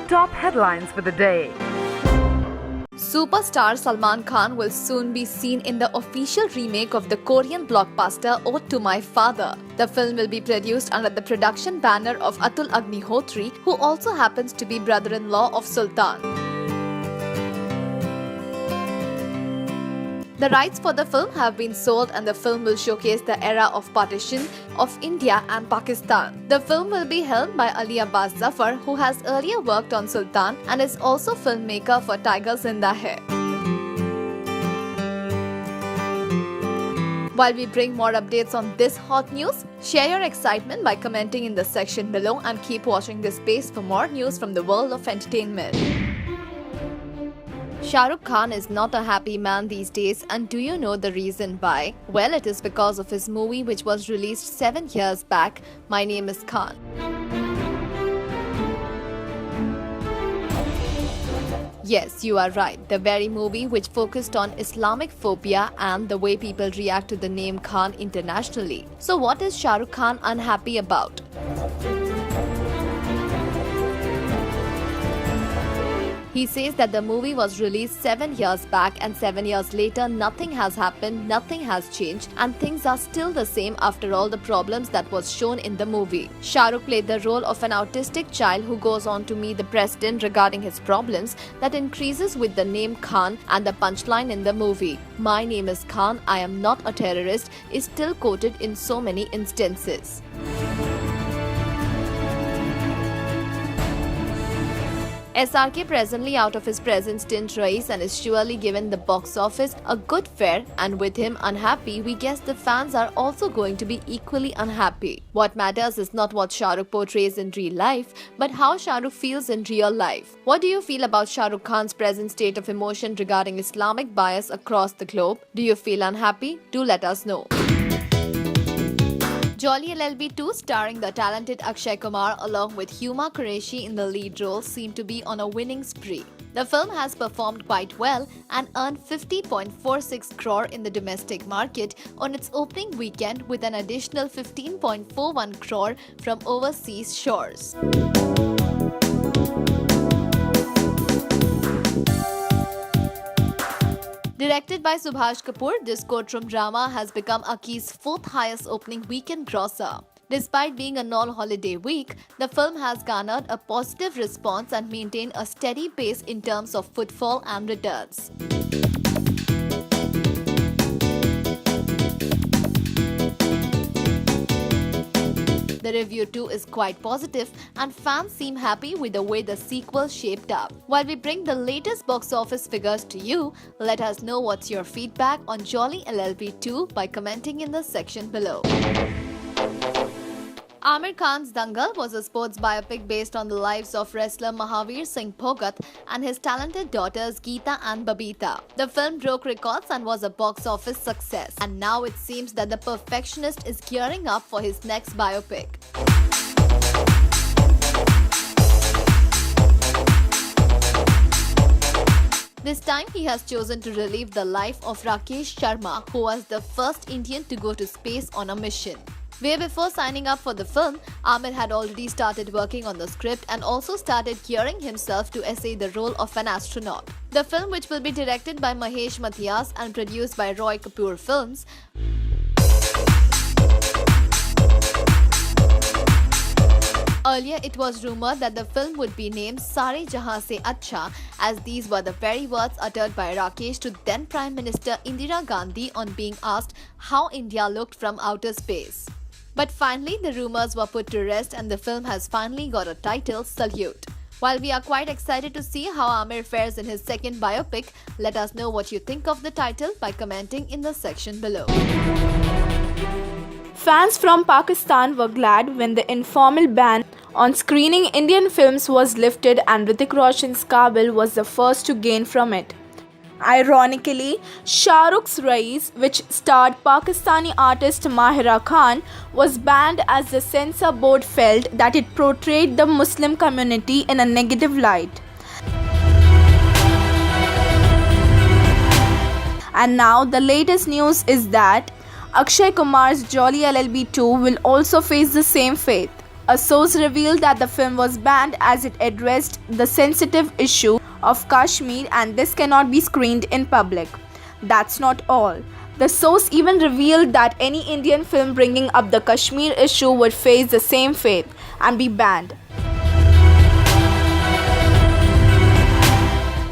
top headlines for the day. Superstar Salman Khan will soon be seen in the official remake of the Korean blockbuster Ode to My Father. The film will be produced under the production banner of Atul Agnihotri, who also happens to be brother-in-law of Sultan. The rights for the film have been sold and the film will showcase the era of partition of India and Pakistan. The film will be helmed by Ali Abbas Zafar, who has earlier worked on Sultan and is also filmmaker for Tiger Zinda Hai. While we bring more updates on this hot news, share your excitement by commenting in the section below and keep watching this space for more news from the world of entertainment. Shahrukh Khan is not a happy man these days, and do you know the reason why? Well, it is because of his movie which was released 7 years back, My Name is Khan. Yes, you are right. The very movie which focused on Islamic phobia and the way people react to the name Khan internationally. So what is Shahrukh Khan unhappy about? He says that the movie was released 7 years back and 7 years later nothing has happened, nothing has changed and things are still the same after all the problems that was shown in the movie. Shahrukh played the role of an autistic child who goes on to meet the president regarding his problems that increases with the name Khan, and the punchline in the movie, "My name is Khan, I am not a terrorist," is still quoted in so many instances. SRK presently out of his present stint race and is surely given the box office a good fare, and with him unhappy, we guess the fans are also going to be equally unhappy. What matters is not what Shahrukh portrays in real life, but how Shahrukh feels in real life. What do you feel about Shahrukh Khan's present state of emotion regarding Islamic bias across the globe? Do you feel unhappy? Do let us know. Jolly LLB 2 starring the talented Akshay Kumar along with Huma Qureshi in the lead role seem to be on a winning spree. The film has performed quite well and earned 50.46 crore in the domestic market on its opening weekend, with an additional 15.41 crore from overseas shores. Directed by Subhash Kapoor, this courtroom drama has become Aki's 4th highest opening weekend grosser. Despite being a non-holiday week, the film has garnered a positive response and maintained a steady pace in terms of footfall and returns. The review too is quite positive and fans seem happy with the way the sequel shaped up. While we bring the latest box office figures to you, let us know what's your feedback on Jolly LLB 2 by commenting in the section below. Aamir Khan's Dangal was a sports biopic based on the lives of wrestler Mahavir Singh Bhogat and his talented daughters Geeta and Babita. The film broke records and was a box office success. And now it seems that the perfectionist is gearing up for his next biopic. This time he has chosen to relive the life of Rakesh Sharma, who was the first Indian to go to space on a mission. Way before signing up for the film, Aamir had already started working on the script and also started gearing himself to essay the role of an astronaut. The film, which will be directed by Mahesh Mathias and produced by Roy Kapoor Films, earlier it was rumored that the film would be named Sare Jahan Se Acha, as these were the very words uttered by Rakesh to then Prime Minister Indira Gandhi on being asked how India looked from outer space. But finally, the rumors were put to rest and the film has finally got a title, Salute. While we are quite excited to see how Aamir fares in his second biopic, let us know what you think of the title by commenting in the section below. Fans from Pakistan were glad when the informal ban on screening Indian films was lifted and Hrithik Roshan's Kabul was the first to gain from it. Ironically, Shah Rukh's Rais, which starred Pakistani artist Mahira Khan, was banned as the censor board felt that it portrayed the Muslim community in a negative light. And now the latest news is that Akshay Kumar's Jolly LLB 2 will also face the same fate. A source revealed that the film was banned as it addressed the sensitive issue of Kashmir and this cannot be screened in public. That's not all. The source even revealed that any Indian film bringing up the Kashmir issue would face the same fate and be banned.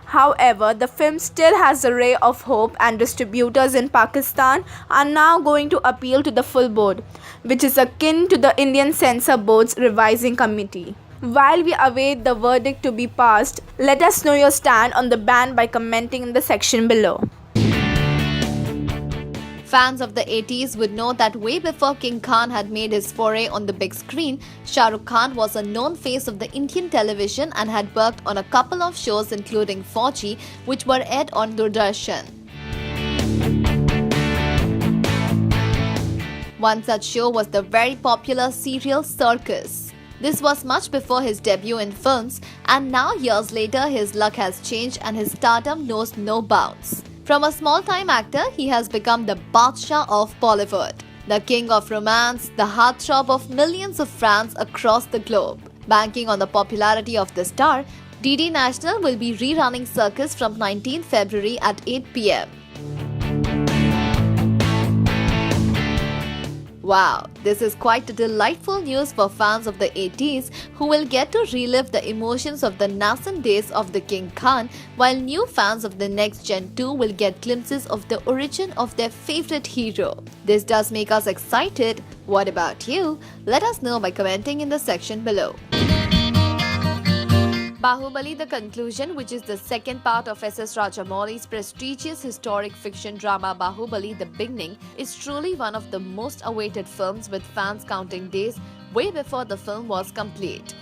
However, the film still has a ray of hope and distributors in Pakistan are now going to appeal to the full board, which is akin to the Indian Censor Board's revising committee. While we await the verdict to be passed, let us know your stand on the ban by commenting in the section below. Fans of the 80s would know that way before King Khan had made his foray on the big screen, Shahrukh Khan was a known face of the Indian television and had worked on a couple of shows including Fauji, which were aired on Doordarshan. One such show was the very popular serial Circus. This was much before his debut in films, and now years later his luck has changed and his stardom knows no bounds. From a small-time actor, he has become the Badshah of Bollywood, the king of romance, the heartthrob of millions of fans across the globe. Banking on the popularity of the star, DD National will be rerunning Circus from 19 February at 8 p.m. Wow, this is quite a delightful news for fans of the 80s who will get to relive the emotions of the nascent days of the King Khan, while new fans of the next gen too will get glimpses of the origin of their favorite hero. This does make us excited. What about you? Let us know by commenting in the section below. Bahubali The Conclusion, which is the second part of S.S. Rajamouli's prestigious historic fiction drama Bahubali The Beginning, is truly one of the most awaited films, with fans counting days way before the film was complete.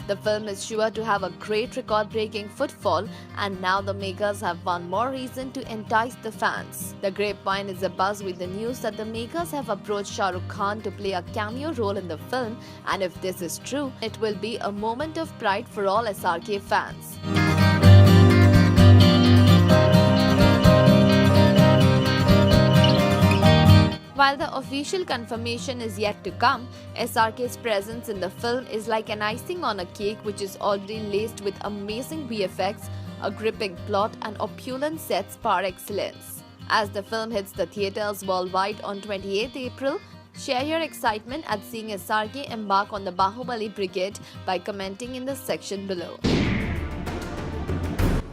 The film is sure to have a great record-breaking footfall, and now the makers have one more reason to entice the fans. The grapevine is abuzz with the news that the makers have approached Shahrukh Khan to play a cameo role in the film, and if this is true, it will be a moment of pride for all SRK fans. While the official confirmation is yet to come, SRK's presence in the film is like an icing on a cake which is already laced with amazing VFX, a gripping plot and opulent sets par excellence. As the film hits the theatres worldwide on 28th April, share your excitement at seeing SRK embark on the Bahubali Brigade by commenting in the section below.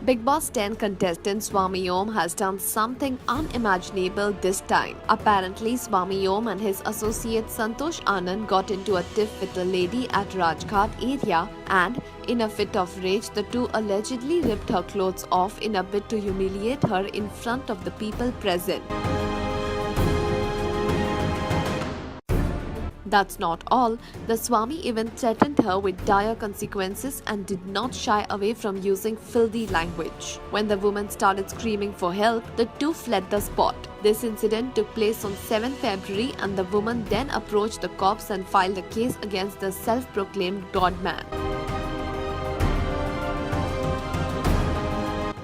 Bigg Boss 10 contestant Swami Om has done something unimaginable this time. Apparently, Swami Om and his associate Santosh Anand got into a tiff with a lady at Rajghat area, and in a fit of rage, the two allegedly ripped her clothes off in a bid to humiliate her in front of the people present. That's not all. The Swami even threatened her with dire consequences and did not shy away from using filthy language. When the woman started screaming for help, the two fled the spot. This incident took place on 7 February, and the woman then approached the cops and filed a case against the self-proclaimed godman.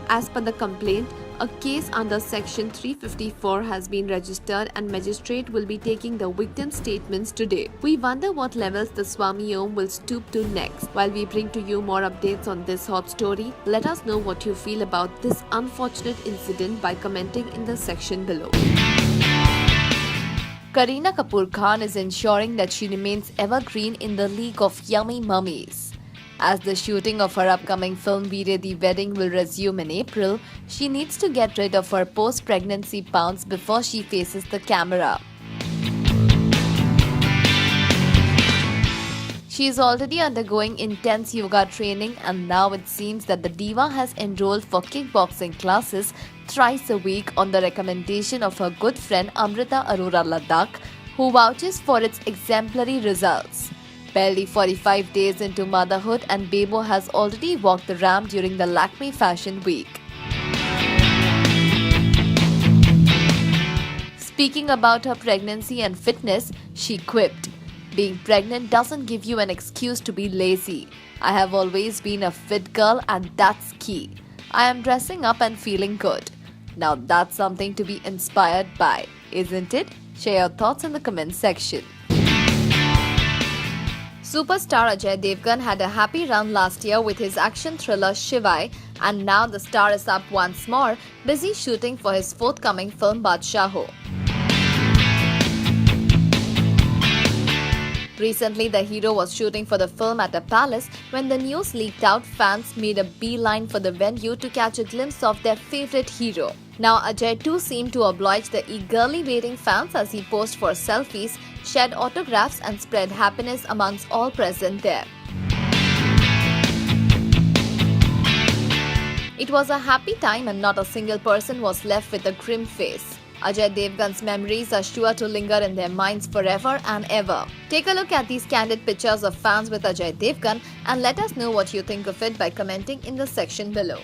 As per the complaint, a case under Section 354 has been registered and magistrate will be taking the victim's statements today. We wonder what levels the Swami Om will stoop to next. While we bring to you more updates on this hot story, let us know what you feel about this unfortunate incident by commenting in the section below. Kareena Kapoor Khan is ensuring that she remains evergreen in the league of yummy mummies. As the shooting of her upcoming film Veere the Wedding will resume in April, she needs to get rid of her post-pregnancy pounds before she faces the camera. She is already undergoing intense yoga training, and now it seems that the diva has enrolled for kickboxing classes thrice a week on the recommendation of her good friend Amrita Arora Ladakh, who vouches for its exemplary results. Barely 45 days into motherhood, and Bebo has already walked the ramp during the Lakme Fashion Week. Speaking about her pregnancy and fitness, she quipped, "Being pregnant doesn't give you an excuse to be lazy. I have always been a fit girl, and that's key. I am dressing up and feeling good. Now that's something to be inspired by, isn't it? Share your thoughts in the comment section. Superstar Ajay Devgan had a happy run last year with his action thriller Shivai, and now the star is up once more, busy shooting for his forthcoming film Badshaaho. Recently, the hero was shooting for the film at a palace. When the news leaked out, fans made a beeline for the venue to catch a glimpse of their favorite hero. Now, Ajay too seemed to oblige the eagerly waiting fans as he posed for selfies, shared autographs and spread happiness amongst all present there. It was a happy time and not a single person was left with a grim face. Ajay Devgan's memories are sure to linger in their minds forever and ever. Take a look at these candid pictures of fans with Ajay Devgan and let us know what you think of it by commenting in the section below.